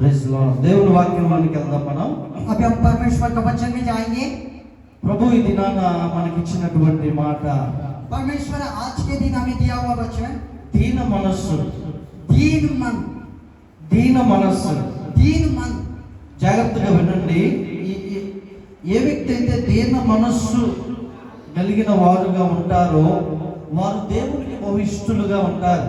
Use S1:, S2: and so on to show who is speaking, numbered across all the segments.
S1: Praise lord. దేవుని వాక్యంలోనికి వెళ్దాం మనం.
S2: अभी हम परमेश्वर के वचन में जाएंगे।
S1: ప్రభు ఈ దినాన మనకిచ్చినటువంటి మాట
S2: परमेश्वर आज के दिन हमें दिया हुआ वचन
S1: దీన మనస్సు.
S2: दीन मन,
S1: దీన మనస్సు.
S2: दीन मन।
S1: జాగ్రత్తగా వినండి. ఏ వ్యక్తి అయితే దీన మనస్సు కలిగిన వారుగా ఉంటారో వారు దేవునికి బహుఇష్టులుగా ఉంటారు.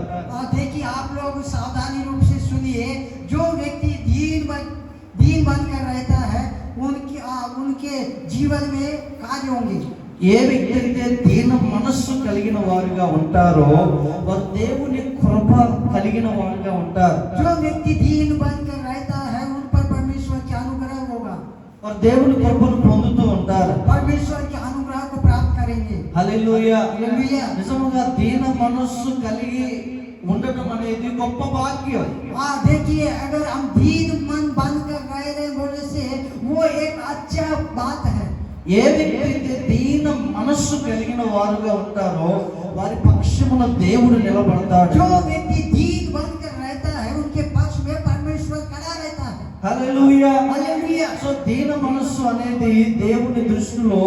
S2: देखिए आप लोग सावधानी रूप से सुनिए। जो व्यक्ति दीन बनकर रहता है उनके जीवन में कार्य होंगे।
S1: ఏ వ్యక్తి అయితే దీన మనస్సు కలిగిన వారుగా ఉంటారో వారు దేవుని కృప కలిగిన వారుగా ఉంటారు.
S2: जो व्यक्ति दीन बनकर रहता है उन पर परमेश्वर के अनुग्रह होगा।
S1: వారు దేవుని కృపను పొందుతూ ఉంటారు.
S2: परमेश्वर के अनुग्रह को प्राप्त करेंगे।
S1: హల్లెలూయా.
S2: హల్లెలూయా.
S1: నిజంగా దీన మనస్సు కలిగి ఉండటం అనేది గొప్ప భాగ్యం.
S2: देखिए अगर हम दीन मन बनकर रह रहे बोलने से वो एक अच्छा बात है।
S1: ఏ వ్యక్తి అయితే దీన మనస్సు కలిగిన వారుగా ఉంటారో వారి పక్షమున దేవుడు నిలబడతాడు.
S2: जो व्यक्ति दीन बनकर रहता है उनके पक्ष में परमेश्वर खड़ा रहता है।
S1: హల్లెలూయా.
S2: హల్లెలూయా.
S1: సో దీన మనస్సు అనేది దేవుని దృష్టిలో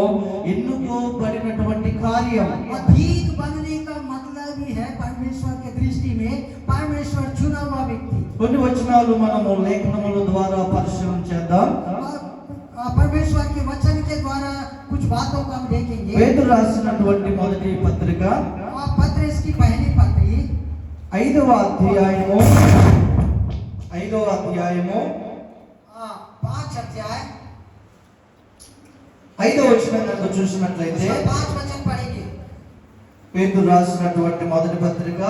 S1: ఎన్నుకోబడినటువంటి కార్యం.
S2: दीन बनने का मतलब ही है परमेश्वर के दृष्टि में परमेश्वर चुना हुआ व्यक्ति।
S1: కొన్ని వచనాలు మనము లేఖనముల ద్వారా పరిశీలన చేద్దాం.
S2: परमेश्वर के वचन के द्वारा कुछ बातों को हम देखेंगे।
S1: పేతురు రాసినటువంటి మొదటి పత్రిక
S2: पत्रस की पहली पत्री
S1: 5వ అధ్యాయము
S2: 5 अध्याय
S1: 5వ వచనం కనుక చూసినట్లయితే
S2: 5 वचन पढ़ेंगे।
S1: పేతురు రాసినటువంటి మొదటి పత్రిక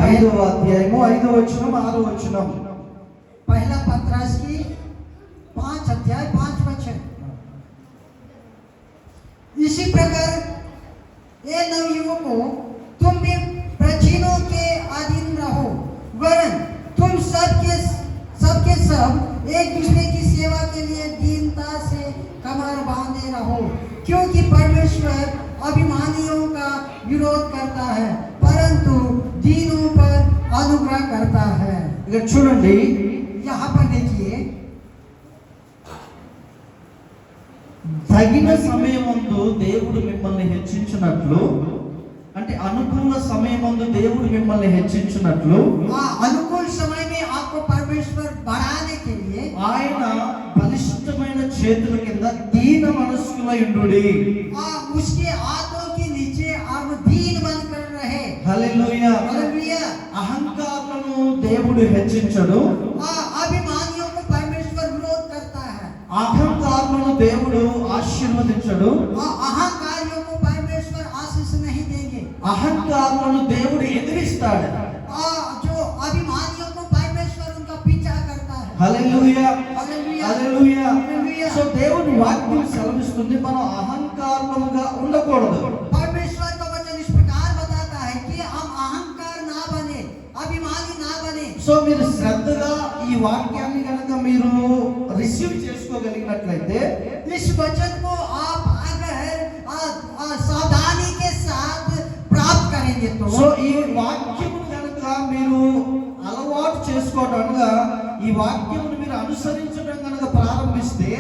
S1: 5వ అధ్యాయము 5వ వచనం 6వ వచనం.
S2: पहला पत्रस की 5 अध्याय 5 वचन। इसी प्रकार ये नवयुवकों तुम भी प्राचीनों के अधीन रहो, वरन तुम सब एक दूसरे की सेवा के लिए दीनता से कमर बांधे रहो, क्योंकि परमेश्वर अभिमानियों का विरोध करता है परंतु दीनों पर अनुग्रह करता है।
S1: ఇక చూడండి,
S2: यहाँ पर देखिए
S1: తగిన సమయమందు దేవుడు మిమ్మల్ని హెచ్చించినట్లు, అంటే అనుకూల సమయమందు దేవుడు మిమ్మల్ని హెచ్చించినట్లు
S2: अनुकूल समय में आपको परमेश्वर बढ़ाने के लिए
S1: ఆయన బలిష్టమైన చేతుల కింద దీన మనస్కులై ఉండుడి.
S2: उसके हाथों के नीचे आप दीन बनकर रहे।
S1: హల్లెలూయా.
S2: हालेलुया।
S1: అహంకారులను దేవుడు హెచ్చించడు.
S2: अभिमानियों को परमेश्वर विरोध करता है।
S1: అహంకారులను దేవుడు ఆశీర్వదించడు.
S2: अहंकारियों को परमेश्वर आशीष नहीं देंगे।
S1: అహంకారులను దేవుడు ఎదిరిస్తాడు.
S2: जो अभिमानियों को परमेश्वर उनका पीछा करता है।
S1: హల్లెలూయా.
S2: हालेलुया।
S1: హల్లెలూయా.
S2: हालेलुया।
S1: సో దేవుని వాక్యం సెలవిస్తుంది మనం అహంకారులుగా ఉండకూడదు.
S2: परमेश्वर का वचन इस प्रकार बताता है कि हम अहंकार ना बने, अभिमानी ना बने।
S1: సో మీరు శ్రద్ధగా ఈ వాక్యాన్ని కనుక మీరు రిసీవ్ చేసుకోగలిగినట్లయితే
S2: इस वचन को आप अगर सावधानी के साथ प्राप्त करेंगे
S1: సో
S2: तो
S1: ఈ వాక్యమును కనుక మీరు అలవాటు చేసుకోవడంగా ఈ వాక్యమును మీరు అనుసరించడం కనుక ప్రారంభిస్తే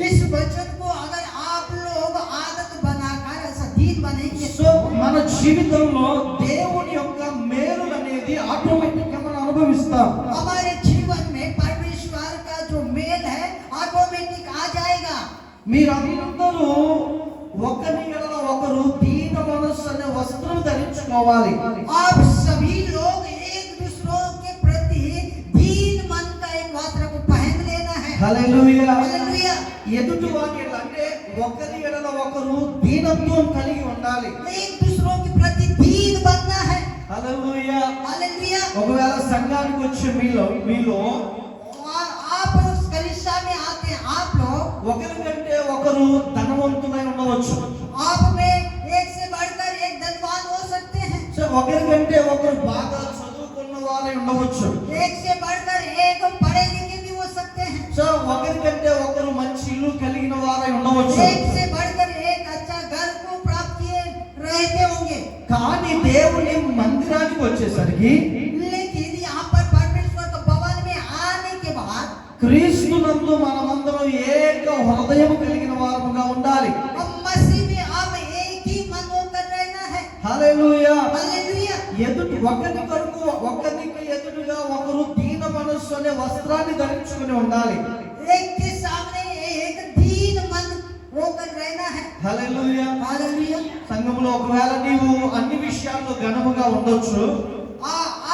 S2: इस वचन को अगर आप लोग आदत बनाकर ऐसा दीन बनेंगे
S1: సో మన జీవితంలో దేవుని యొక్క మేలు అనేది ఆటోమేటిక్ గా మనం అనుభవిస్తాం.
S2: हमारे जीवन में परमेश्वर का जो मेल है ऑटोमेटिक आ जाएगा।
S1: మీరందరూ ఒకరి ఎడల ఒకరు దీన మనస్సు అనే వస్త్రం ధరించుకోవాలి.
S2: आप सभी लोग एक दूसरों के प्रति दीन मन का एक वस्त्र को पहन लेना है।
S1: హల్లెలూయా.
S2: हालेलुया।
S1: ఎదుటి వారి ఎడల అంటే ఒకరి ఎడల ఒకరు దీనత్వం కలిగి ఉండాలి.
S2: एक दूसरों के प्रति दीन बनना है।
S1: హల్లెలూయా.
S2: हालेलुया।
S1: ఒకవేళ సంఘానికి వచ్చే మీలో
S2: और आप उस कलीसिया में आते हैं आप लोग
S1: ఒకరికంటే ఒకరు ధనవంతులై ఉండవచ్చు.
S2: आप में एक से बढ़कर एक धनवान हो सकते हैं।
S1: సో ఒకరికంటే ఒకరు బాగా చదువుకున్న వారై ఉండవచ్చు.
S2: एक से बढ़कर एक पढ़े लिखे भी हो सकते हैं।
S1: సో ఒకరికంటే ఒకరు మంచి ఇల్లు కలిగిన వారై ఉండవచ్చు.
S2: एक से बढ़कर एक अच्छा घर को प्राप्त किए रहते होंगे।
S1: కానీ దేవుని మందిరానికి వచ్చేసరికి
S2: लेकिन यहाँ पर परमेश्वर के भवन में आने के बाद
S1: క్రీస్తునందు మనమందరం ఏక హృదయం కలిగిన వారముగా ఉండాలి.
S2: अब मसीह में आप एक ही मन होकर रहना है।
S1: హల్లెలూయా.
S2: हालेलुया।
S1: ఎదుటి ఒకరికి ఎదురుగా ఒకరు దీన మనస్సు అనే వస్త్రాన్ని ధరించుకుని ఉండాలి.
S2: एक के सामने एक दीन मन होकर रहना है।
S1: హల్లెలూయా.
S2: हालेलुया।
S1: సంఘంలో ఒకవేళ నీవు అన్ని విషయాల్లో ఘనముగా ఉండొచ్చు,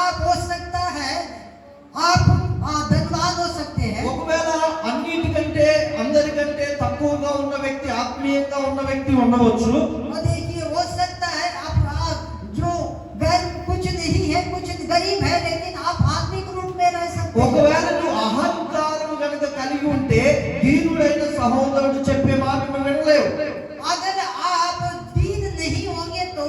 S2: आप हो सकता है, आप धनवान हो सकते हैं।
S1: ఒకవేళ అన్నిటికంటే అందరికంటే తక్కువగా ఉన్న వ్యక్తి, ఆత్మీయంగా ఉన్న వ్యక్తి ఉండవచ్చు.
S2: और देखिए हो सकता है आप जो कुछ नहीं है, कुछ गरीब है, लेकिन आप आत्मिक रूप में रह सकते हैं।
S1: ఒకవేళ నువ్వు అహంకారం కనుక కలిగి ఉంటే దీనుడైన సహోదరుడు చెప్పే మాటను వినలేవు.
S2: अगर आप दीन नहीं होंगे तो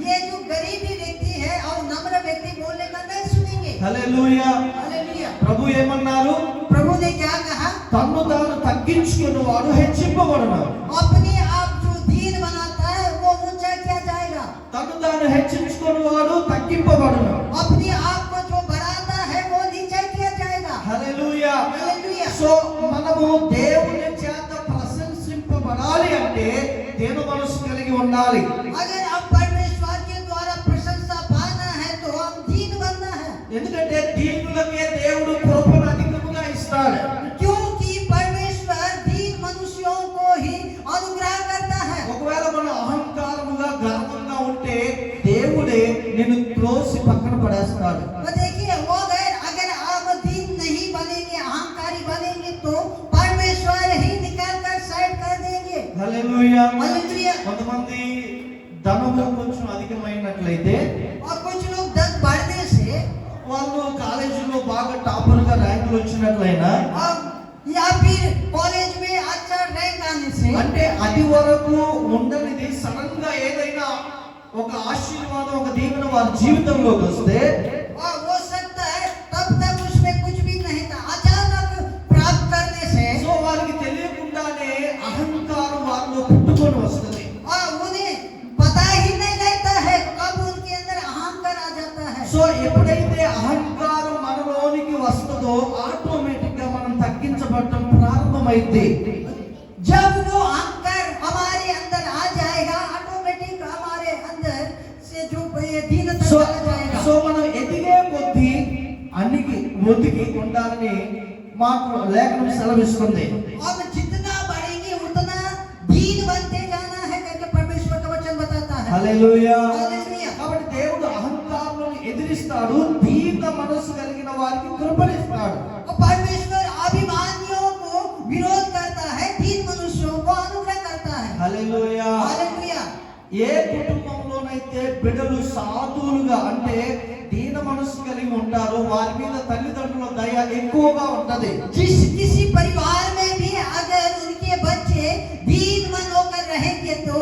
S2: ये जो गरीबी व्यक्ति है और नम्र व्यक्ति बोलने का नहीं सुनेंगे।
S1: హల్లెలూయా.
S2: हालेलुया।
S1: ప్రభు ఏమన్నారు?
S2: प्रभु ने क्या कहा?
S1: తన్ను తాను తగ్గించుకుని వాడు హెచ్చింపబడును.
S2: अपने आप जो दीन बनाता है वो ऊंचा किया जाएगा।
S1: తన్ను తాను హెచ్చించుకుని వాడు తగ్గింపబడును.
S2: अपने आप को जो बढ़ाता है वो नीचा किया जाएगा।
S1: హల్లెలూయా.
S2: हालेलुया।
S1: సో మనము దేవుని చేత ప్రశంసింపబడాలి అంటే దేని మనసు కలిగి ఉండాలి.
S2: अगर आप परमेश्वर के द्वारा प्रशंसा पाना है तो हम दीन बनना है।
S1: ఎందుకంటే దీనులకే దేవుడు కృపను అధికముగా ఇస్తాడు.
S2: क्योंकि परमेश्वर दीन मनुष्यों को ही अनुग्रह करता है।
S1: ఒకవేళ మనం అహంకారముగా గర్వంగా ఉంటే దేవుడే నిన్ను త్రోసి పక్కన పడేస్తాడు.
S2: तो देखिए वो अगर आप दीन नहीं बनेंगे, अहंकारी बनेंगे तो परमेश्वर ही निकाल कर साइड कर देंगे।
S1: హల్లెలూయా.
S2: हालेलुया।
S1: కొంతమంది ధనము కొంచెం అధికమైనట్లయితే
S2: और कुछ लोग धन बढ़ने से
S1: వాళ్ళు కాలేజీలో బాగా టాపర్గా ర్యాంకులు వచ్చినట్లయినా
S2: और या फिर कॉलेज में अच्छा रैंक आने से
S1: అంటే అది వరకు ఉండనిది సడన్ గా ఏదైనా ఒక ఆశీర్వాదం, ఒక దీవెన వారి జీవితంలోకి వస్తే
S2: और हो सकता है तब तक उसमें कुछ भी नहीं था, अचानक प्राप्त करने से
S1: సో వారికి తెలియకుండానే అహంకారం వారిలో పుట్టుకొని వస్తుంది.
S2: और उन्हें पता ही नहीं रहता है कब उनके अंदर अहंकार आ जाता है।
S1: సో ఎప్పుడైతే అహంకారం మనలోనికి వస్తుందో ఆటోమేటిక్ గా మనం తగ్గించబడటం ప్రారంభమైంది.
S2: जब वो अहंकार हमारे अंदर आ जाएगा, ऑटोमेटिक हमारे अंदर से जो ये दीनता
S1: సో
S2: चला जाएगा।
S1: సో మనం ఎదిగే కొద్దీ ఒదిగి ఉండాలని మాకు లేఖనం సెలవిస్తుంది.
S2: अब जितना बढ़ेंगे उतना दीन बनते जाना है करके परमेश्वर का वचन बताता है।
S1: హల్లెలూయా.
S2: हालेलुया।
S1: కాబట్టి దేవుడు అహంకారాలను ఎదిరిస్తాడు, దీన మనసు కలిగిన వారికి కృపనిస్తాడు.
S2: और परमेश्वर अभिमानियों को विरोध करता है, दीन मनुष्यों को अनुग्रह करता है।
S1: హల్లెలూయా.
S2: हालेलुया।
S1: ఏ కుటుంబంలోనైతే బిడ్డలు సాధువులుగా అంటే దీన మనసు కలిగి ఉంటారో వారి మీద తల్లిదండ్రుల దయ ఎక్కువగా ఉంటది.
S2: जिस किसी परिवार में भी अगर उनके बच्चे दीन मन होकर रहेंगे तो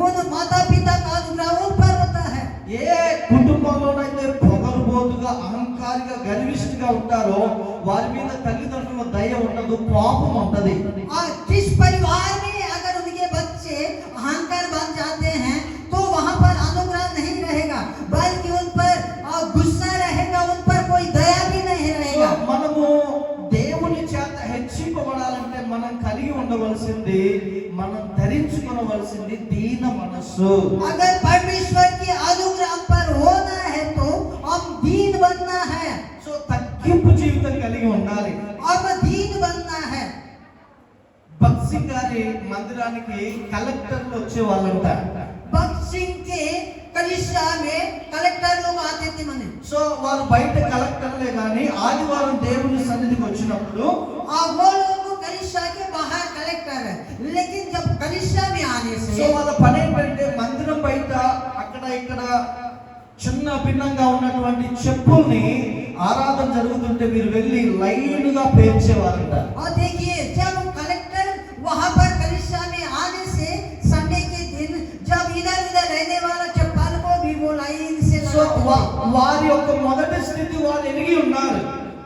S2: उन माता पिता का अनुग्रह उन पर होता है।
S1: ఏ కుటుంబంలోనైతే పొగరుబోతుగా అహంకారిగా గర్విష్ఠిగా ఉంటారో వారి మీద తల్లిదండ్రుల దయ ఉండదు, కోపం ఉంటది.
S2: और जिस परिवार में अगर उनके बच्चे अहंकार बन जाते हैं तो वहां पर अनुग्रह नहीं रहेगा, बल्कि उन पर गुस्सा रहेगा, उन पर कोई दया भी नहीं
S1: సో
S2: रहेगा।
S1: మనము దేవుని చేత హెచ్చింపబడాలంటే మనం కలిగి ఉండవలసింది, మనం ధరించుకోవలసింది దీన మనస్సు.
S2: अगर परमेश्वर की अनुग्रह हम पर होना है तो हम दीन बनना है।
S1: సో తగ్గింపు జీవితం కలిగి ఉండాలి.
S2: अब दीन बनना है।
S1: భక్త్ సింగ్ గారి మందిరానికి కలెక్టర్లు వచ్చే వాళ్ళంట.
S2: भक्त सिंह के कलिसिया में कलेक्टर लोग आते थे मने।
S1: సో వారు బయట కలెక్టర్లే కానీ ఆదివారం దేవుని సన్నిధికి వచ్చినప్పుడు
S2: वो लोग कलिसिया के बाहर कलेक्टर है, लेकिन जब कलिसिया में आने
S1: సో
S2: से
S1: వాళ్ళ పని ఏంటంటే మందిరం బయట అక్కడ ఇక్కడ చిన్న భిన్నంగా ఉన్నటువంటి చెప్పుల్ని ఆరాధన జరుగుతుంటే వీరు వెళ్ళి లైన్ గా పేర్చేవారంట.
S2: और देखिए जब कलेक्टर वहां पर कलिसिया में आने से संडे के दिन जब इधर उधर रहने वाला चप्पल को भी वो लाइन से
S1: సో
S2: लगाते थे।
S1: వారి యొక్క మొదటి స్థితి వారు ఎరిగి ఉన్నారు.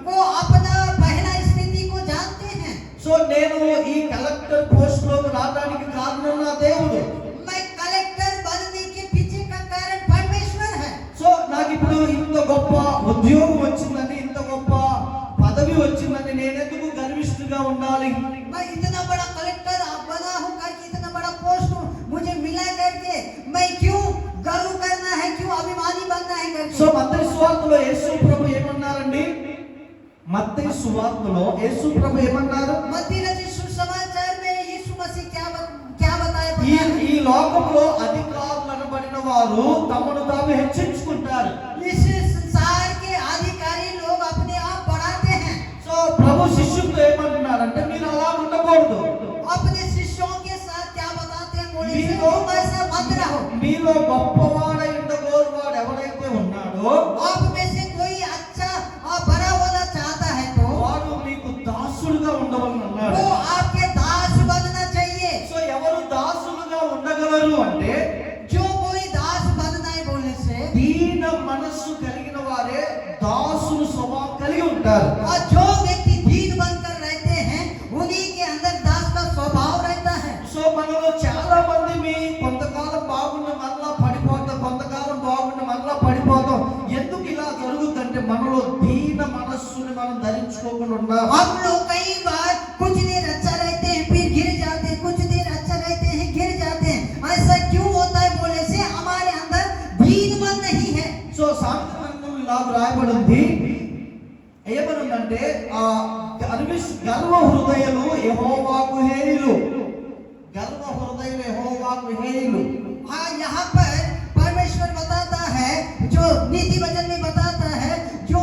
S2: वो अपना पहला स्थिति को जानते हैं।
S1: సో నేను ఈ కలెక్టర్ పోస్ట్ లో రావడానికి కారణం నా దేవుడు.
S2: मैं कलेक्टर बनने के पीछे का कारण परमेश्वर है।
S1: సో నాకు ఇప్పుడు ఇంత గొప్ప ఉద్యోగం వచ్చిందని, ఇంత గొప్ప పదవి వచ్చిందని నేను ఎందుకు
S2: मैं इतना बड़ा कलेक्टर बना हूँ करके, इतना बड़ा पोस्ट मुझे मिला करके मैं क्यों गर्व करना है, क्यों अभिमानी बनना है
S1: సో
S2: करके।
S1: మత్తయి సువార్తలో యేసు ప్రభు ఏమన్నారండి? మత్తయి సువార్తలో యేసు ప్రభు ఏమన్నారు?
S2: मत्ती रचित सुसमाचार में यीशु मसीह क्या बताया
S1: ఈ
S2: पता है?
S1: ఈ లోకంలో అధికారులు అనబడిన వారు తమను తాము హెచ్చించుకుంటారు.
S2: इस संसार के अधिकारी लोग अपने आप बढ़ाते हैं।
S1: సో ప్రభు శిష్యులతో ఏమంటున్నారంటే మీరు అలా ఉండకూడదు.
S2: अपने शिष्यों के साथ क्या बताते हैं? बोले से
S1: మీలో
S2: तुम ऐसा मत रहो।
S1: మీలో గొప్పవాడై ఉండగోరువాడు ఎవరైతే ఉన్నాడో
S2: आप में से कोई अच्छा और बड़ा होना चाहता है तो
S1: వాడు మీకు దాసుడుగా ఉండవలని అన్నాడు.
S2: वो आपके दास बनना चाहिए।
S1: సో ఎవరు దాసులుగా ఉండగలరు అంటే
S2: जो कोई दास बनना है बोलने से,
S1: దీన మనస్సు కలిగిన వారే దాసుని స్వభావం కలిగి ఉంటారు.
S2: और जो व्यक्ति दीन बनकर रहते हैं उन्हीं के अंदर दास का स्वभाव रहता है।
S1: సో మనలో చాలా మంది మీ కొంతకాలం బాగున్న మరలా పడిపోతాం, కొంతకాలం బాగున్న మరలా పడిపోతాం. ఎందుకు ఇలా జరుగుతుందంటే మనలో దీన మనస్సుని మనం ధరించుకోకుండా ఉన్నాం.
S2: हम लोग कई बार कुछ देर अच्छा रहते हैं फिर गिर जाते हैं, कुछ देर अच्छा रहते हैं गिर जाते हैं। ऐसा क्यों होता है बोले से हमारे अंदर दीन मन नहीं है।
S1: సో సామెతల గ్రంథంలో ఇలా రాయబడింది, ఏమనుందంటే గర్వ హృదయులు యెహోవాకు హేయులు, గర్వ హృదయులు యెహోవాకు హేయులు.
S2: हाँ, यहाँ पर परमेश्वर बताता है, जो नीति वचन में बताता है, जो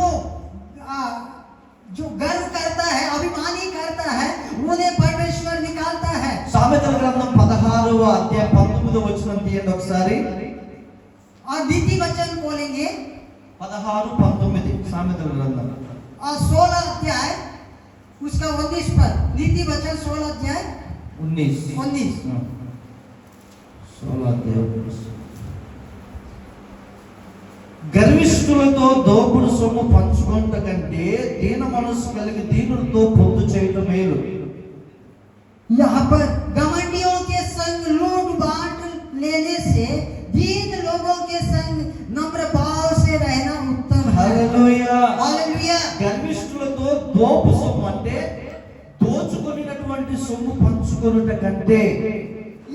S2: गर्व करता है, अभिमानी करता है, उन्हें परमेश्वर निकालता है।
S1: సామెతల గ్రంథం 16వ అధ్యాయం 19వ వచనం తీయండి ఒకసారి.
S2: और नीति वचन बोलेंगे
S1: 16-19 సామెతల గ్రంథం.
S2: और 16 अध्याय उसका 19 पर, नीति वचन 16 अध्याय 19।
S1: 16 అధ్యాయం 19. గర్విష్ఠులతో దోపుడు సొమ్ము పంచుకొనుట కంటే దీన మనస్సు కలిగి దీనులతో పొందు చేయటం మేలు.
S2: यहाँ पर घमंडियों के संग लूट बांट लेने से दीन लोगों के संग नम्र भाव से रहना उत्तम है।
S1: హల్లెలూయా.
S2: हालेलुया।
S1: గర్విష్ఠులతో దోపు సొమ్ము అంటే దోచుకొనినటువంటి సొమ్ము పంచుకొనుట కంటే,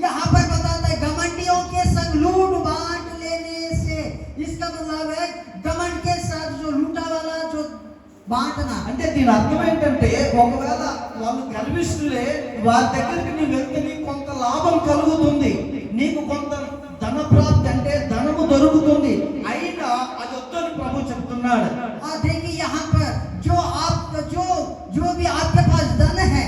S2: यहाँ पर बताता है घमंडियों के संग लूट बांट लेने से, इसका मतलब है घमंड के साथ जो लूटा वाला जो बांटना।
S1: అంటే దీని అర్థం ఏంటంటే ఒకవేళ వాళ్ళు గర్విష్ఠులే, వారి దగ్గరికి నీ వెళ్తే నీకు కొంత లాభం కలుగుతుంది, నీకు కొంత ధన ప్రాప్తి అంటే ధనము దొరుకుతుంది, అయినా అది వద్దని ప్రభు చెప్తున్నాడు.
S2: और देखिए यहाँ पर जो भी आपके पास धन है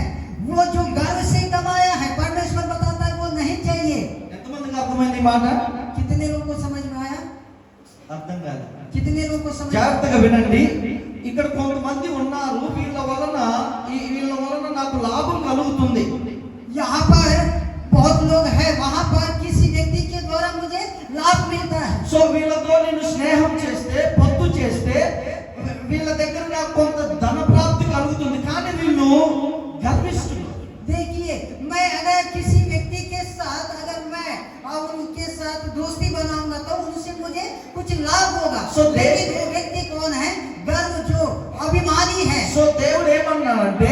S2: वो जो गर्व से कमाया है, परमेश्वर बताता है वो नहीं चाहिए।
S1: ఎంతమందికి అర్థమైంది ఈ మాట?
S2: कितने लोगों को समझ में आया?
S1: అర్థం కాదు.
S2: कितने लोगों को समझ में आया?
S1: జాగ్రత్తగా వినండి. ఇక్కడ కొంతమంది ఉన్నారు, వీళ్ళ వలన నాకు లాభం కలుగుతుంది.
S2: यहाँ पर बहुत लोग हैं, वहाँ पर किसी व्यक्ति के द्वारा मुझे लाभ मिलता है।
S1: సో వీళ్ళతో నేను స్నేహం చేస్తే, పొత్తు చేస్తే వీళ్ళ దగ్గర నాకు కొంత ధన ప్రాప్తి కలుగుతుంది, కానీ వీళ్ళు గర్విష్ఠులు.
S2: देखिए, मैं अगर किसी व्यक्ति के साथ अगर मैं और उनके साथ दोस्ती बनाऊंगा तो उनसे मुझे कुछ लाभ होगा।
S1: So
S2: लेकिन वो व्यक्ति कौन है? गर्व, जो अभिमानी है।
S1: సో దేవుడు ఏమన్నాడంటే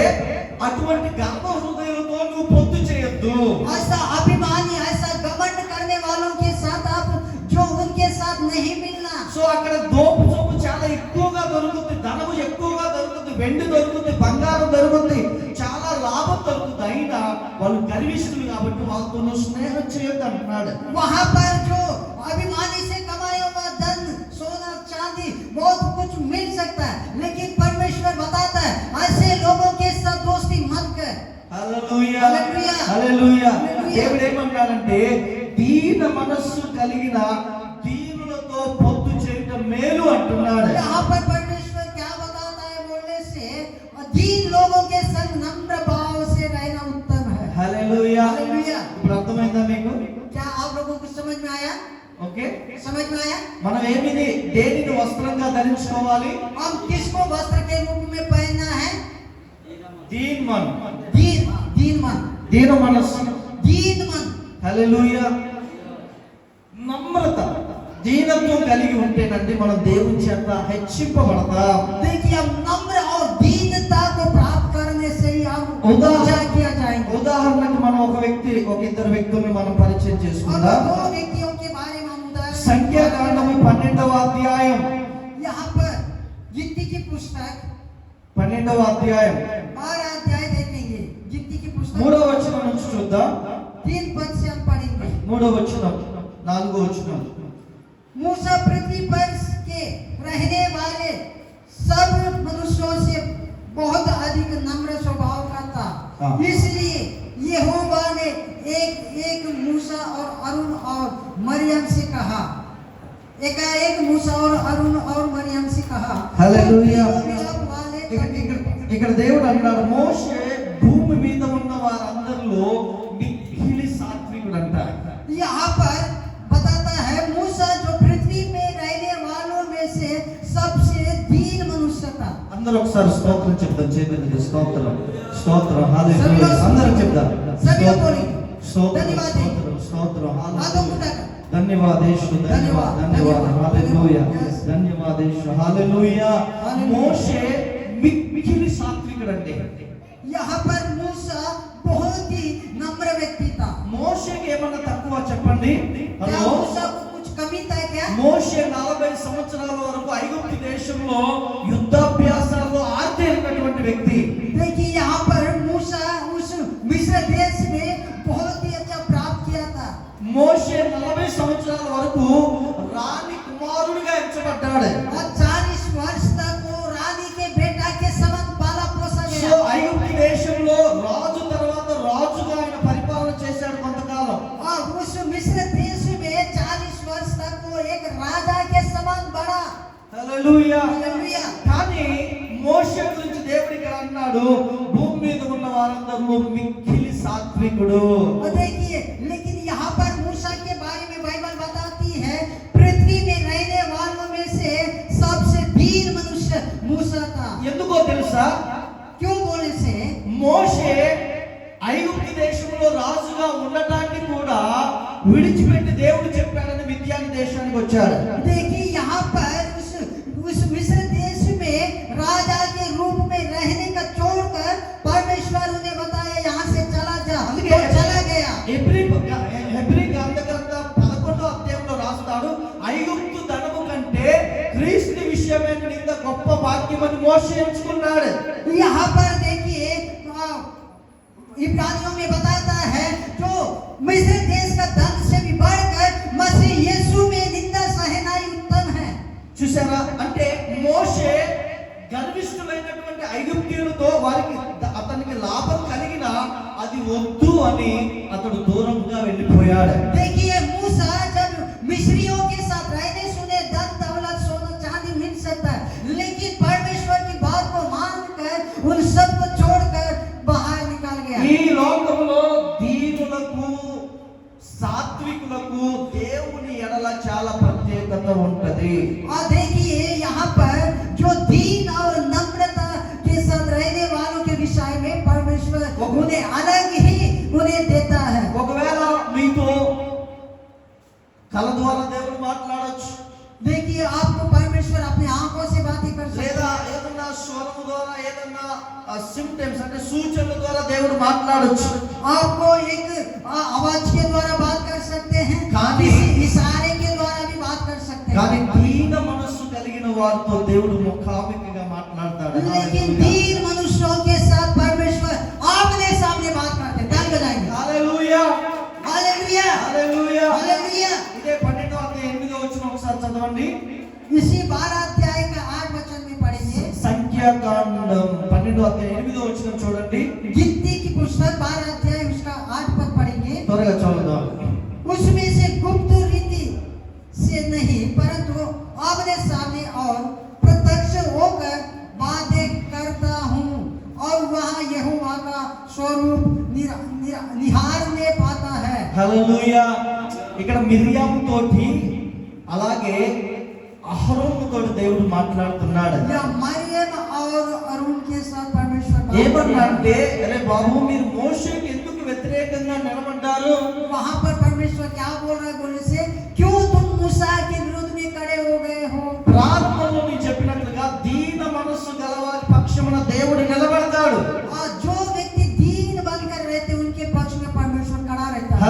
S1: అటువంటి గర్వ హృదయులతో నువ్వు పొత్తు చేయొద్దు.
S2: ऐसा अभिमानी, ऐसा घमंड करने वालों के साथ आप जो उनके साथ नहीं मिलना।
S1: సో అక్కడ దోపు సొమ్ము చాలా ఎక్కువగా దొరుకుతుంది, ధనము ఎక్కువగా దొరుకుతుంది, వెండి దొరుకుతుంది, బంగారం దొరుకుతుంది, చాలా లాభం దొరుకుతుంది, అయినా వాళ్ళు గర్విష్ఠులు కాబట్టి వాళ్ళతో నువ్వు స్నేహం చేయొద్దు అంటున్నాడు.
S2: वहाँ पर जो अभिमानी से कमाया हुआ धन, सोना चांदी बहुत कुछ मिल सकता है, लेकिन परमेश्वर बताता है ऐसे लोगों के साथ दोस्ती मत कर।
S1: హల్లెలూయా.
S2: హల్లెలూయా.
S1: హల్లెలూయా.
S2: హల్లెలూయా.
S1: దేవుడు ఏమన్నాడంటే దీన మనస్సు కలిగిన దీనులతో పొత్తు చేయటం మేలు అంటున్నాడు.
S2: यहाँ पर परमेश्वर क्या बताता है बोलने से दीन लोगों के संग नम्र भाव से रहना उत्तम है।
S1: హల్లెలూయా.
S2: హల్లెలూయా.
S1: ఇప్పుడు అర్థమైందా మీకు?
S2: क्या आप लोगों को समझ में आया?
S1: ఓకే.
S2: समझ में आया?
S1: మనం దేనిని వస్త్రంగా ధరించుకోవాలి?
S2: हम किसको वस्त्र के रूप में पहनना है?
S1: దీన్ మన్,
S2: दीन मन,
S1: దీన మనస్సు.
S2: दीन मन।
S1: హల్లెలూయా. నమ్రత, దీనత్వం కలిగి ఉంటేనండి మనం దేవుని చేత హెచ్చింపబడతాం.
S2: देखिए, हम नम्र और दीनता को प्राप्त करने से ही हम
S1: उदार-
S2: ऊंचाई
S1: ఇద్దరు వ్యక్తుల్ని మనం పరిచయం
S2: अब
S1: చేసుకుందాం.
S2: 2 व्यक्तियों के बारे में हम उदाहरण
S1: సంఖ్యాకాండము 12వ అధ్యాయం
S2: यहाँ पर गिनती की पुस्तक
S1: 12వ అధ్యాయం
S2: 12 अध्याय देखेंगे। गिनती की पुस्तक
S1: 3వ వచనం నుంచి చూద్దాం.
S2: 3 पद से हम पढ़ेंगे।
S1: 3వ వచనం 4వ వచనం.
S2: मूसा पृथ्वी पर के रहने वाले सब मनुष्यों से बहुत अधिक नम्र स्वभाव का था,
S1: हाँ।
S2: इसलिए यहोवा ने एक मूसा और अरुण और मरियम से कहा, एकाएक मूसा और अरुण और मरियम से कहा,
S1: हालेलुया।
S2: तुम मिलाप वाले
S1: ఇక్కడ దేవుడు అన్నాడు, మోషే భూమి మీద ఉన్న వారందరిలో మిక్కిలి సాత్వికుడు అంట.
S2: यहाँ पर बताता है मूसा जो पृथ्वी में रहने वालों में से सबसे दीन मनुष्य था।
S1: అందరూ ఒకసారి స్తోత్రం చెప్దాం. చేతులకి స్తోత్రం స్తోత్రం హల్లెలూయా. అందరూ చెప్దాం.
S2: सभी बोलेंगे
S1: స్తోత్రం
S2: धन्यवाद
S1: స్తోత్రం స్తోత్రం
S2: हाथों को
S1: హల్లెలూయా.
S2: उठाकर
S1: ధన్యవాదేశు ధన్యవాద ధన్యవాద హల్లెలూయా ధన్యవాదేశు హల్లెలూయా. మోషే మిక్కిలి సాత్వికుడు అంటే.
S2: यहाँ पर मूसा बहुत ही नम्र व्यक्ति था।
S1: మోషేకి ఏమన్నా తక్కువ చెప్పండి?
S2: क्या
S1: హలో,
S2: मूसा को कुछ कमी था क्या?
S1: మోషే 40 సంవత్సరాల వరకు ఐగుప్తు దేశంలో యుద్ధాభ్యాసాల్లో ఆరితేరినటువంటి వ్యక్తి.
S2: देखिए यहाँ पर मूसा उस मिस्र देश में बहुत ही अच्छा प्राप्त किया था।
S1: మోషే 40 సంవత్సరాల వరకు రాణి కుమారుడిగా ఎంచబడ్డాడు.
S2: और 40 वर्ष तक वो रानी के बेटा के समान पाला पोसा
S1: సో
S2: गया।
S1: ఐగుప్తు దేశంలో రాజు తర్వాత రాజుగా ఆయన పరిపాలన చేశాడు కొంతకాలం.
S2: और उस मिस्र देश में 40 वर्ष तक वो एक राजा के समान बढ़ा।
S1: హల్లెలూయా.
S2: हालेलुया।
S1: కానీ మోషే గురించి దేవుడు ఇక్కడ అన్నాడు, భూమి మీద ఉన్న వారందరూ మిక్కిలి సాత్వికుడు.
S2: और देखिए लेकिन यहाँ पर मूसा के बारे में बाइबल बताती है पृथ्वी में रहने वालों में से सबसे दीन मनुष्य मूसा था।
S1: ఎందుకో తెలుసా?
S2: क्यों बोले से
S1: మోషే ఐగుప్తు దేశంలో రాజుగా ఉండటానికి కూడా విడిచిపెట్టి దేవుడు చెప్పాడని మిద్యాను దేశానికి వచ్చాడు.
S2: देखिए यहाँ पर उस मिस्र देश में राजा के रूप में रहने का छोड़कर परमेश्वर ने बताया यहाँ से चला जा, तो चला गया।
S1: హెబ్రీ గ్రంథకర్త 11వ అధ్యాయంలో రాస్తాడు, ఐగుప్తు ధనము కంటే క్రీస్తు విషయమైన ఇంత గొప్ప భాగ్యమని మోషే ఎంచుకున్నాడు.
S2: यहाँ पर देखिए इब्रानियों में बताता है जो मिस्र देश का धन से भी बढ़कर मसीह यीशु में निंदा सहना ही उत्तम है।
S1: చూసారా? అంటే మోషే గర్విష్ఠులైనటువంటి ఐగుప్తీయులతో వారికి అతనికి లాభం కలిగిన అది వద్దు అని అతడు దూరంగా వెళ్ళిపోయాడు.
S2: देखिए मूसा जब मिस्रियों के साथ रहने सुने धन दौलत सोना चांदी मिल सकता है, लेकिन परमेश्वर की बात को मानकर उन सब को छोड़कर बाहर निकल गया।
S1: ఈ లోకంలో దీనులకు సాత్వికులకు దేవుని ఎడల చాలా ప్రత్యేకత ఉంటది.
S2: और देखिए यहाँ पर जो दीन और नम्रता के साथ रहने वालों के विषय में परमेश्वर उन्हें अलग ही उन्हें देता है।
S1: ఒకవేళ మీతో కళ ద్వారా దేవుడు మాట్లాడొచ్చు,
S2: देखिए आपको परमेश्वर अपनी आंखों से बातें कर सकते
S1: లేదా ఏదన్నా స్వరము ద్వారా ఏదన్నా సింప్టమ్స్ అంటే సూచనల ద్వారా దేవుడు మాట్లాడొచ్చు.
S2: आपको एक आवाज के द्वारा बात कर सकते हैं,
S1: కానీ
S2: किसी इशारे के द्वारा भी बात कर सकते
S1: కానీ
S2: हैं।
S1: దీన మనస్సు కలిగిన వారితో దేవుడు ముఖాముఖిగా మాట్లాడతాడు.
S2: लेकिन दीन मनुष्यों के साथ परमेश्वर आमने सामने बात करते हैं। ताली बजाएंगे।
S1: Hallelujah
S2: hallelujah
S1: hallelujah.
S2: हालेलुया।
S1: ఇదే 12వ అధ్యాయం 8వ వచనం ఒకసారి చదవండి.
S2: इसी 12 अध्याय का 8 वचन में पढ़ेंगे।
S1: సంఖ్యాకాండం 12వ అధ్యాయం 8వ వచనం చూడండి.
S2: गिनती की पुस्तक 12 अध्याय उसका 8 पद पढ़ेंगे।
S1: త్వరగా చదువుదాం.
S2: उसमें से गुप्त रीति से नहीं परंतु आमने सामने और प्रत्यक्ष होकर बातें करता हूँ और वहाँ यहोवा का स्वरूप निहारने पाता है।
S1: హల్లెలూయా. ఇక్కడ మిరియాము తోటి అలాగే అహరోను తోటి దేవుడు మాట్లాడుతున్నాడు.
S2: या मरियम और अरुण के साथ परमेश्वर बात
S1: ఏమన్నంటే, అరే బాబు మీరు మోషేకి ఎందుకు వ్యతిరేకంగా నిలబడ్డారు?
S2: वहाँ पर परमेश्वर क्या बोल रहा है बोले से क्यों तुम मूसा के विरुद्ध में खड़े हो गए हो।
S1: ప్రారంభంలో నేను చెప్పినట్లుగా దీన మనస్సు గలవారి పక్షమున దేవుడు నిలబడతాడు.
S2: और जो व्यक्ति दीन बनकर रहते उनके पक्ष में परमेश्वर खड़ा रहता है।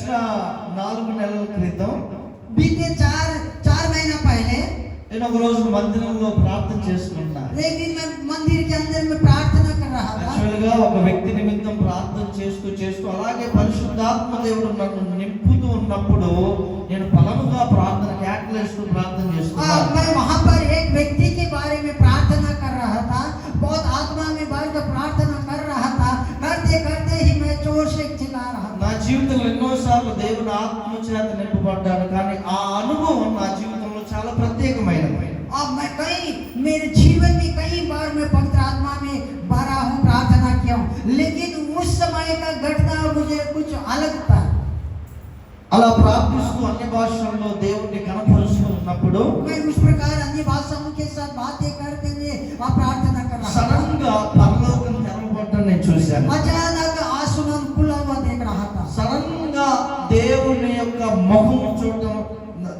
S1: గడిచిన 4 నెలల క్రితం
S2: बीते चार महीना पहले
S1: నేను ఒక రోజు మందిరంలో ప్రార్థన చేస్తున్నా.
S2: एक दिन मैं मंदिर के अंदर में प्रार्थना कर रहा था।
S1: యాక్చువల్ గా ఒక వ్యక్తి నిమిత్తం ప్రార్థన చేస్తూ అలాగే పరిశుద్ధాత్మ దేవుడు నన్ను నింపుతూ ఉన్నప్పుడు నేను బలముగా ప్రార్థన కేకలేస్తూ ప్రార్థన చేస్తున్నా.
S2: मैं वहां पर एक व्यक्ति के बारे में प्रार्थना कर रहा था, बहुत आत्मा में भर कर प्रार्थना कर रहा था। करते करते ही मैं जोर से चिल्ला रहा था।
S1: నా జీవితంలో ఎన్నోసార్లు దేవుని ఆత్మ చేత నింపబడ్డాను, కానీ ఆ అనుభవం నా జీవితంలో చాలా ప్రత్యేకమైనది.
S2: अब मैं मेरे जीवन में कई बार मैं पवित्र आत्मा में भरा हूँ, प्रार्थना किया हूँ, लेकिन उस समय का घटना मुझे कुछ अलग था।
S1: అలా ప్రార్థిస్తూ అన్య భాషల్లో దేవుణ్ణి కనపరుస్తూ ఉన్నప్పుడు
S2: मैं उस प्रकार अन्य भाषाओं के साथ बातें करते हुए प्रार्थना कर रहा था।
S1: సడన్ గా పరలోకం తెరవబడడం నేను చూశాను.
S2: अचानक आसमान खुला हुआ देख रहा था।
S1: సడన్ గా దేవుని యొక్క ముఖం చూడటం,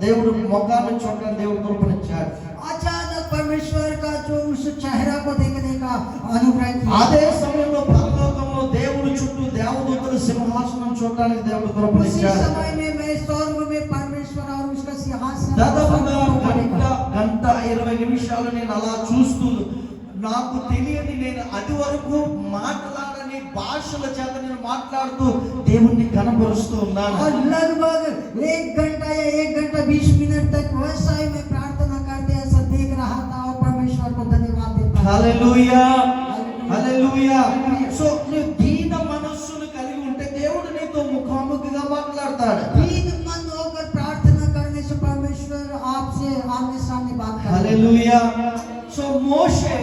S1: దేవుడు ముఖాన్ని చూడటం దేవుడు కృపనిచ్చాడు.
S2: अचानक परमेश्वर का जो उस चेहरा को देखने का अनुग्रह किया।
S1: అదే సమయంలో పరలోకంలో దేవుడి చుట్టూ దేవదూతల సింహాసనం చూడడానికి దేవుడు
S2: उसी
S1: కృపనిచ్చాడు.
S2: समय में मैं स्वर्ग में परमेश्वर और उसका सिंहासन
S1: దాదాపుగా గంట 20 నిమిషాలు నేను అలా చూస్తూ నాకు తెలియని, నేను అది వరకు మాట్లాడని భాషల చేత నేను మాట్లాడుతూ దేవుణ్ణి కనపరుస్తూ ఉన్నాను.
S2: और लगभग 1 घंटा या 1 घंटा 20 मिनट तक वैसा ही मैं प्रार्थना करते ऐसा देख रहा था और परमेश्वर को धन्यवाद देता।
S1: హల్లెలూయా, హల్లెలూయా. సో నువ్వు దీన మనస్సును కలిగి ఉంటే దేవుడు నీతో ముఖాముఖిగా మాట్లాడతాడు.
S2: दीन मन होकर प्रार्थना करने से परमेश्वर आपसे आमने सामने बात करता है।
S1: హల్లెలూయా. సో మోషే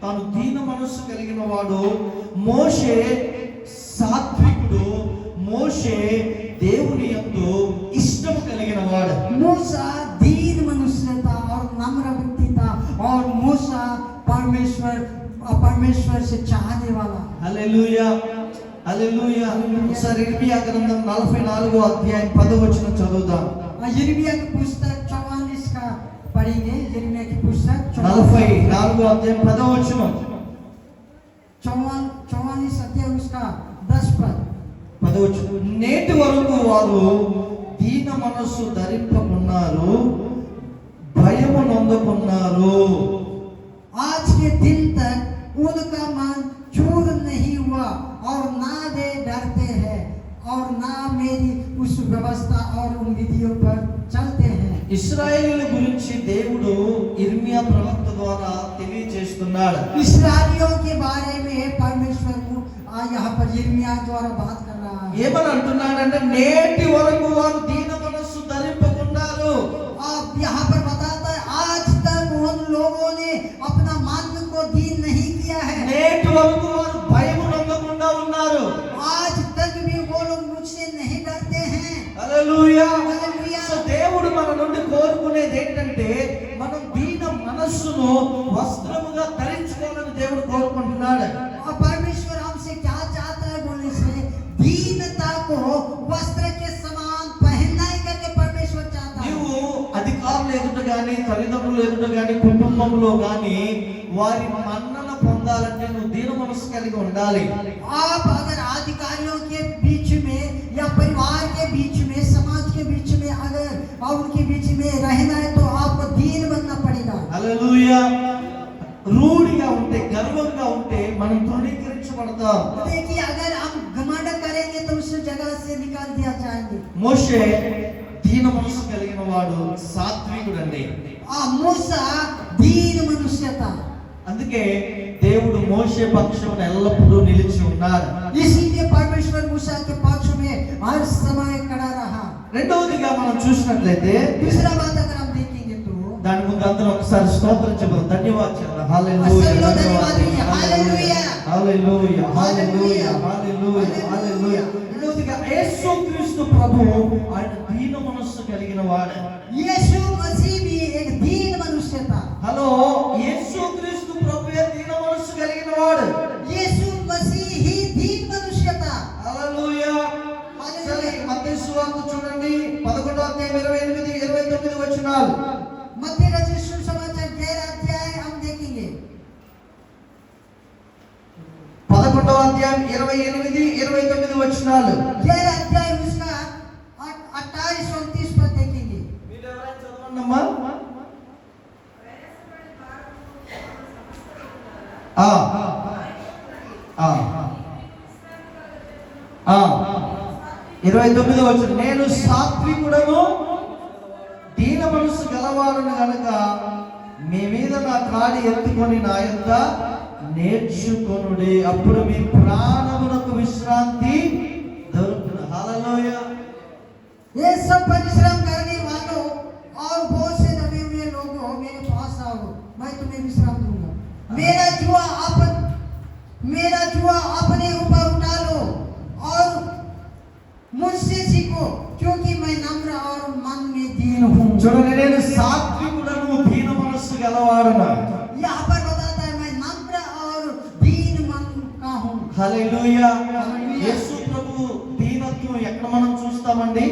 S1: తాను దీన మనస్సు కలిగిన వాడు, మోషే సాత్వికుడు, మోషే దేవుని యందు ఇష్టం కలిగిన వాడు.
S2: मूसा दीन मनुष्य था और नम्र व्यक्ति था और मूसा परमेश्वर से चाहने वाला।
S1: హల్లెలూయా, హల్లెలూయా. ఒకసారి ఇర్మియా గ్రంథం 44వ అధ్యాయం 10వ వచనం చదువుదాం.
S2: यिर्मयाह की पुस्तक 44 का पढ़ेंगे। यिर्मयाह की पुस्तक
S1: 44వ అధ్యాయం 10వ వచనం.
S2: 44 अध्याय उसका 10 पद।
S1: 10వ వచనం. నేటి వరకు వారు దీన మనస్సు ధరింపకున్నారు, భయము నొందకున్నారు.
S2: आज के दिन तक उनका मन चूर नहीं हुआ और ना वे डरते हैं और ना मेरी उस व्यवस्था और उन विधियों पर चलते हैं।
S1: ఇశ్రాయేలీయుల గురించి దేవుడు ఇర్మియా ప్రవక్త ద్వారా తెలియజేస్తున్నాడు.
S2: इस्राएलियों के बारे में परमेश्वर यहाँ पर यिर्मयाह द्वारा बात कर रहा है।
S1: ఏమని అంటున్నాడంటే నేటి వరకు వారు దీన మనస్సు ధరింపకున్నారు.
S2: अब यहाँ पर बताता है आज तक उन लोगों ने अपना मन को दीन नहीं किया है।
S1: నేటి వరకు వారు భయము నొందకుండా ఉన్నారు.
S2: आज तक भी वो लोग मुझसे नहीं डरते हैं।
S1: హల్లెలూయా.
S2: హల్లెలూయా.
S1: సో దేవుడు మన నుండి కోరుకునేది ఏంటంటే మనం దీన మనస్సును వస్త్రముగా ధరించుకోవాలని దేవుడు కోరుకుంటున్నాడు.
S2: और परमेश्वर हमसे क्या चाहता है बोलने से दीनता को वस्त्र के समान पहनना ही करके परमेश्वर चाहता है।
S1: నీవు అధికారులు ఎదుట గాని, తల్లిదండ్రులు ఎదుట గాని, కుటుంబంలో గాని వారి మన్నన పొందాలంటే నువ్వు దీన మనస్సు కలిగి ఉండాలి.
S2: आप अगर अधिकारियों के बीच में या परिवार के बीच में, समाज के बीच में अगर और उनके बीच में रहना है तो आपको दीन बनना पड़ेगा।
S1: హల్లెలూయా. రూఢిగా ఉంటే, గర్వంగా ఉంటే మనం తృణీకరించబడతాం.
S2: देखिए अगर हम घमंड करेंगे तो उस जगह से निकाल दिया जाएंगे।
S1: మోషే దీన మనస్సు కలిగిన వాడు, సాత్వికుడండి.
S2: मूसा दीन मनुष्य था,
S1: అందుకే దేవుడు మోషే పక్షమున ఎల్లప్పుడూ నిలిచి ఉన్నాడు.
S2: इसीलिए परमेश्वर मूसा के पक्ष में हर समय खड़ा रहा।
S1: రెండవదిగా మనం చూసినట్లయితే
S2: दूसरा बात अगर हम देखेंगे तो
S1: దాని ముందు అందరూ ఒకసారి స్తోత్రం చెప్పాలి, ధన్యవాదాలు చెప్పాలి. హల్లెలూయా,
S2: అసలు ధన్యవాదాలు. హల్లెలూయా.
S1: హల్లెలూయా, హల్లెలూయా, హల్లెలూయా, హల్లెలూయా. రెండవదిగా యేసుక్రీస్తు ప్రభువు ఆయన దీన మనస్సు కలిగిన వాడు.
S2: यीशु मसीह भी एक दीन मनुष्य था।
S1: హలో, యేసుక్రీస్తు ప్రభువే దీన మనస్సు కలిగిన వాడు.
S2: यीशु मसीह ही दीन मनुष्य था।
S1: హల్లెలూయా. సరే, మత్తయి సువార్త చూడండి 11వ అధ్యాయం 28, 29 వచనాలు.
S2: मत्ती रचित सुसमाचार 11 अध्याय हम देखेंगे।
S1: 11వ అధ్యాయం 28, 29 వచనాలు.
S2: 11 अध्याय उसका
S1: 29వ వచనం, నేను సాత్వికుడను దీన మనస్సు గలవాడను గనుక మీ మీద నా కాడి ఎత్తుకొని నా యొద్ద నేర్చుకొనుడి, అప్పుడు మీ ప్రాణమునకు విశ్రాంతి దొరుకును. హల్లెలూయా.
S2: ये सब परिश्रम करने वालों और बहुत से दबे हुए लोगों मेरे पास आओ, मैं तुम्हें विश्राम दूंगा। मेरा जुआ अपने ऊपर उठा लो और मुझसे सीखो, क्योंकि मैं नम्र और मन में दीन हूँ।
S1: చూడండి, నేను సాత్వికుడను దీన మనస్సు గలవాడను.
S2: यहाँ पर बताता है मैं नम्र और दीन मन का हूँ।
S1: హల్లెలూయా. యేసు ప్రభు దీనత్వం ఎక్కడ మనం చూస్తామండి?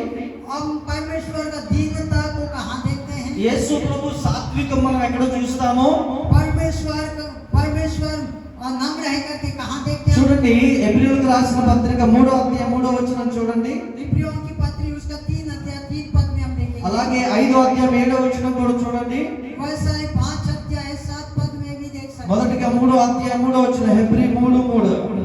S2: हम परमेश्वर का दीनता को कहाँ देखते हैं?
S1: యేసు ప్రభు సాత్వికం మనం ఎక్కడ చూస్తాము?
S2: परमेश्वर और नम्र है करके कहाँ देखते हैं?
S1: చూడండి, ఎబ్రీయులకు రాసిన పత్రిక 3వ అధ్యాయం 3వ వచనం చూడండి.
S2: इब्रियों की पत्री उसका 3 अध्याय 3 पद में हम देखेंगे।
S1: అలాగే 5వ అధ్యాయం 7వ వచనం కూడా చూడండి.
S2: वैसा ही 5 अध्याय 7 पद में भी देख सकते हैं।
S1: మొదటిగా 3వ అధ్యాయం 3వ వచనం, హెబ్రీ 3:3.